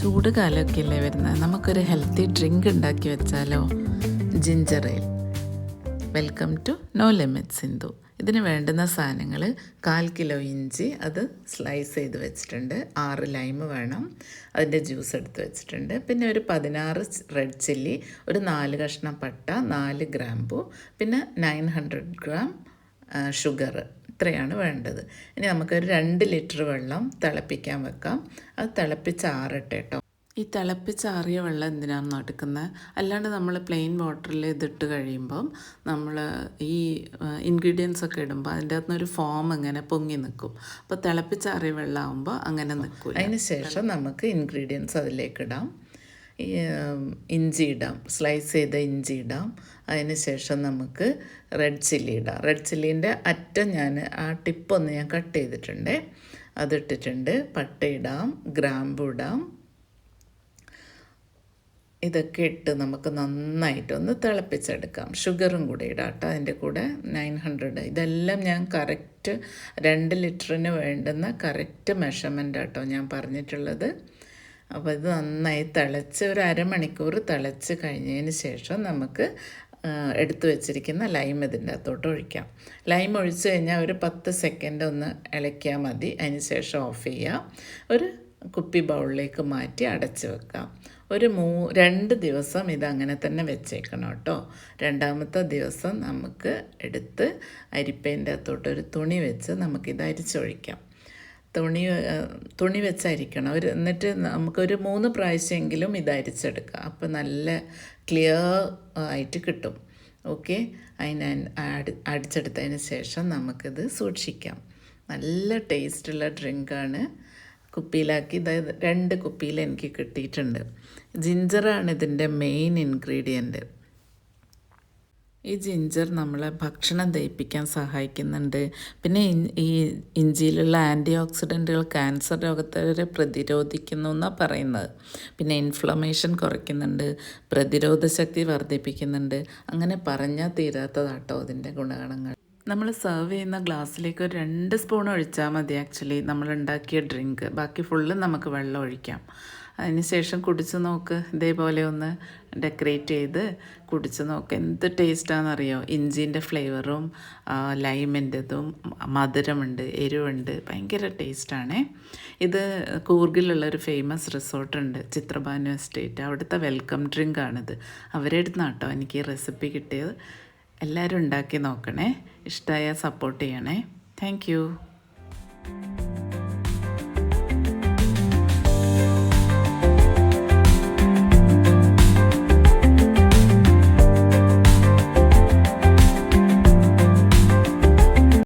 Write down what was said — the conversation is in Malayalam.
ചൂട് കാലമൊക്കെ അല്ലേ വരുന്നത്, നമുക്കൊരു ഹെൽത്തി ഡ്രിങ്ക് ഉണ്ടാക്കി വെച്ചാലോ? Ginger ale. Welcome to no limit Sindhu. ഇതിന് വേണ്ടുന്ന സാധനങ്ങൾ: 1/4 കിലോ ഇഞ്ചി, അത് സ്ലൈസ് ചെയ്ത് വെച്ചിട്ടുണ്ട്. 6 ലൈം വേണം, അതിൻ്റെ ജ്യൂസ് എടുത്ത് വെച്ചിട്ടുണ്ട്. പിന്നെ ഒരു 16 റെഡ് ചില്ലി, ഒരു 4 കഷ്ണം പട്ട, 4 ഗ്രാമ്പു, പിന്നെ 900 ഗ്രാം ഷുഗർ. ഇത്രയാണ് വേണ്ടത്. ഇനി നമുക്കൊരു 2 ലിറ്റർ വെള്ളം തിളപ്പിക്കാൻ വെക്കാം. അത് തിളപ്പിച്ചാറട്ടെ കേട്ടോ. ഈ തിളപ്പിച്ചാറിയ വെള്ളം എന്തിനാണെന്ന് എടുക്കുന്നത്? അല്ലാണ്ട് നമ്മൾ പ്ലെയിൻ വാട്ടറിൽ ഇതിട്ട് കഴിയുമ്പം നമ്മൾ ഈ ഇൻഗ്രീഡിയൻസ് ഒക്കെ ഇടുമ്പോൾ അതിൻ്റെ അകത്തുനിന്നൊരു ഫോം ഇങ്ങനെ പൊങ്ങി നിൽക്കും. അപ്പോൾ തിളപ്പിച്ചാറിയ വെള്ളമാകുമ്പോൾ അങ്ങനെ നിൽക്കും. അതിന് ശേഷം നമുക്ക് ഇൻഗ്രീഡിയൻസ് അതിലേക്ക് ഇടാം. ഇഞ്ചി ഇടാം, സ്ലൈസ് ചെയ്ത ഇഞ്ചി ഇടാം. അതിന് ശേഷം നമുക്ക് റെഡ് ചില്ലി ഇടാം. റെഡ് ചില്ലീൻ്റെ അറ്റം ആ ടിപ്പൊന്ന് ഞാൻ കട്ട് ചെയ്തിട്ടുണ്ട്, അതിട്ടിട്ടുണ്ട്. പട്ട ഇടാം, ഗ്രാമ്പു ഇടാം. ഇതൊക്കെ ഇട്ട് നമുക്ക് നന്നായിട്ടൊന്ന് തിളപ്പിച്ചെടുക്കാം. ഷുഗറും കൂടെ ഇടാം കേട്ടോ അതിൻ്റെ കൂടെ. 900. ഇതെല്ലാം ഞാൻ കറക്റ്റ് 2 ലിറ്ററിന് വേണ്ടുന്ന കറക്റ്റ് മെഷർമെൻ്റ് ആട്ടോ ഞാൻ പറഞ്ഞിട്ടുള്ളത്. അപ്പോൾ ഇത് നന്നായി തിളച്ച് ഒരു അരമണിക്കൂർ തിളച്ച് കഴിഞ്ഞതിന് ശേഷം നമുക്ക് എടുത്തു വെച്ചിരിക്കുന്ന ലൈം ഇതിൻ്റെ അകത്തോട്ട് ഒഴിക്കാം. ലൈം ഒഴിച്ച് കഴിഞ്ഞാൽ ഒരു 10 സെക്കൻഡ് ഒന്ന് ഇളക്കിയാൽ മതി. അതിന് ശേഷം ഓഫ് ചെയ്യാം. ഒരു കുപ്പി ബൗളിലേക്ക് മാറ്റി അടച്ച് വെക്കാം. ഒരു 2 ദിവസം ഇതങ്ങനെ തന്നെ വെച്ചേക്കണം കേട്ടോ. 2ാമത്തെ ദിവസം നമുക്ക് എടുത്ത് അരിപ്പേൻ്റെ അകത്തോട്ട് ഒരു തുണി വെച്ച് നമുക്കിത് അരിച്ചൊഴിക്കാം. തുണി വെച്ചരിക്കണം. എന്നിട്ട് നമുക്കൊരു 3 പ്രാവശ്യമെങ്കിലും ഇത് അരിച്ചെടുക്കാം. അപ്പോൾ നല്ല ക്ലിയർ ആയിട്ട് കിട്ടും. ഓക്കെ, അടിച്ചെടുത്തതിന് ശേഷം നമുക്കിത് സൂക്ഷിക്കാം. നല്ല ടേസ്റ്റുള്ള ഡ്രിങ്കാണ്. കുപ്പിയിലാക്കി 2 കുപ്പിയിൽ എനിക്ക് കിട്ടിയിട്ടുണ്ട്. ജിഞ്ചറാണ് ഇതിൻ്റെ മെയിൻ ഇൻഗ്രീഡിയൻറ്റ്. ഈ ജിഞ്ചർ നമ്മളെ ഭക്ഷണം ദഹിപ്പിക്കാൻ സഹായിക്കുന്നുണ്ട്. പിന്നെ ഈ ഇഞ്ചിയിലുള്ള ആൻറ്റി ഓക്സിഡൻറ്റുകൾ ക്യാൻസർ രോഗത്തെ വരെ പ്രതിരോധിക്കുന്നു എന്നാണ് പറയുന്നത്. പിന്നെ ഇൻഫ്ലമേഷൻ കുറയ്ക്കുന്നുണ്ട്, പ്രതിരോധ ശക്തി വർദ്ധിപ്പിക്കുന്നുണ്ട്. അങ്ങനെ പറഞ്ഞാൽ തീരാത്തതാട്ടോ അതിൻ്റെ ഗുണഗണങ്ങൾ. നമ്മൾ സെർവ് ചെയ്യുന്ന ഗ്ലാസ്സിലേക്ക് ഒരു 2 സ്പൂൺ ഒഴിച്ചാൽ മതി ആക്ച്വലി നമ്മളുണ്ടാക്കിയ ഡ്രിങ്ക്. ബാക്കി ഫുള്ള് നമുക്ക് വെള്ളം ഒഴിക്കാം. അതിന് ശേഷം കുടിച്ച് നോക്ക്. ഇതേപോലെ ഒന്ന് ഡെക്കറേറ്റ് ചെയ്ത് കുടിച്ച് നോക്ക്. എന്ത് ടേസ്റ്റാണെന്നറിയോ? ഇഞ്ചിൻ്റെ ഫ്ലേവറും ലൈമിൻ്റെതും, മധുരമുണ്ട്, എരിവുണ്ട്, ഭയങ്കര ടേസ്റ്റാണേ. ഇത് കൂർഗിലുള്ളൊരു ഫേമസ് റിസോർട്ടുണ്ട്, ചിത്രഭാനു എസ്റ്റേറ്റ്. അവിടുത്തെ വെൽക്കം ഡ്രിങ്കാണിത്. അവരെടുത്തുനിന്നാട്ടോ എനിക്ക് ഈ റെസിപ്പി കിട്ടിയത്. എല്ലാവരും ഉണ്ടാക്കി നോക്കണേ. ഇഷ്ടമായാൽ സപ്പോർട്ട് ചെയ്യണേ. Thank you.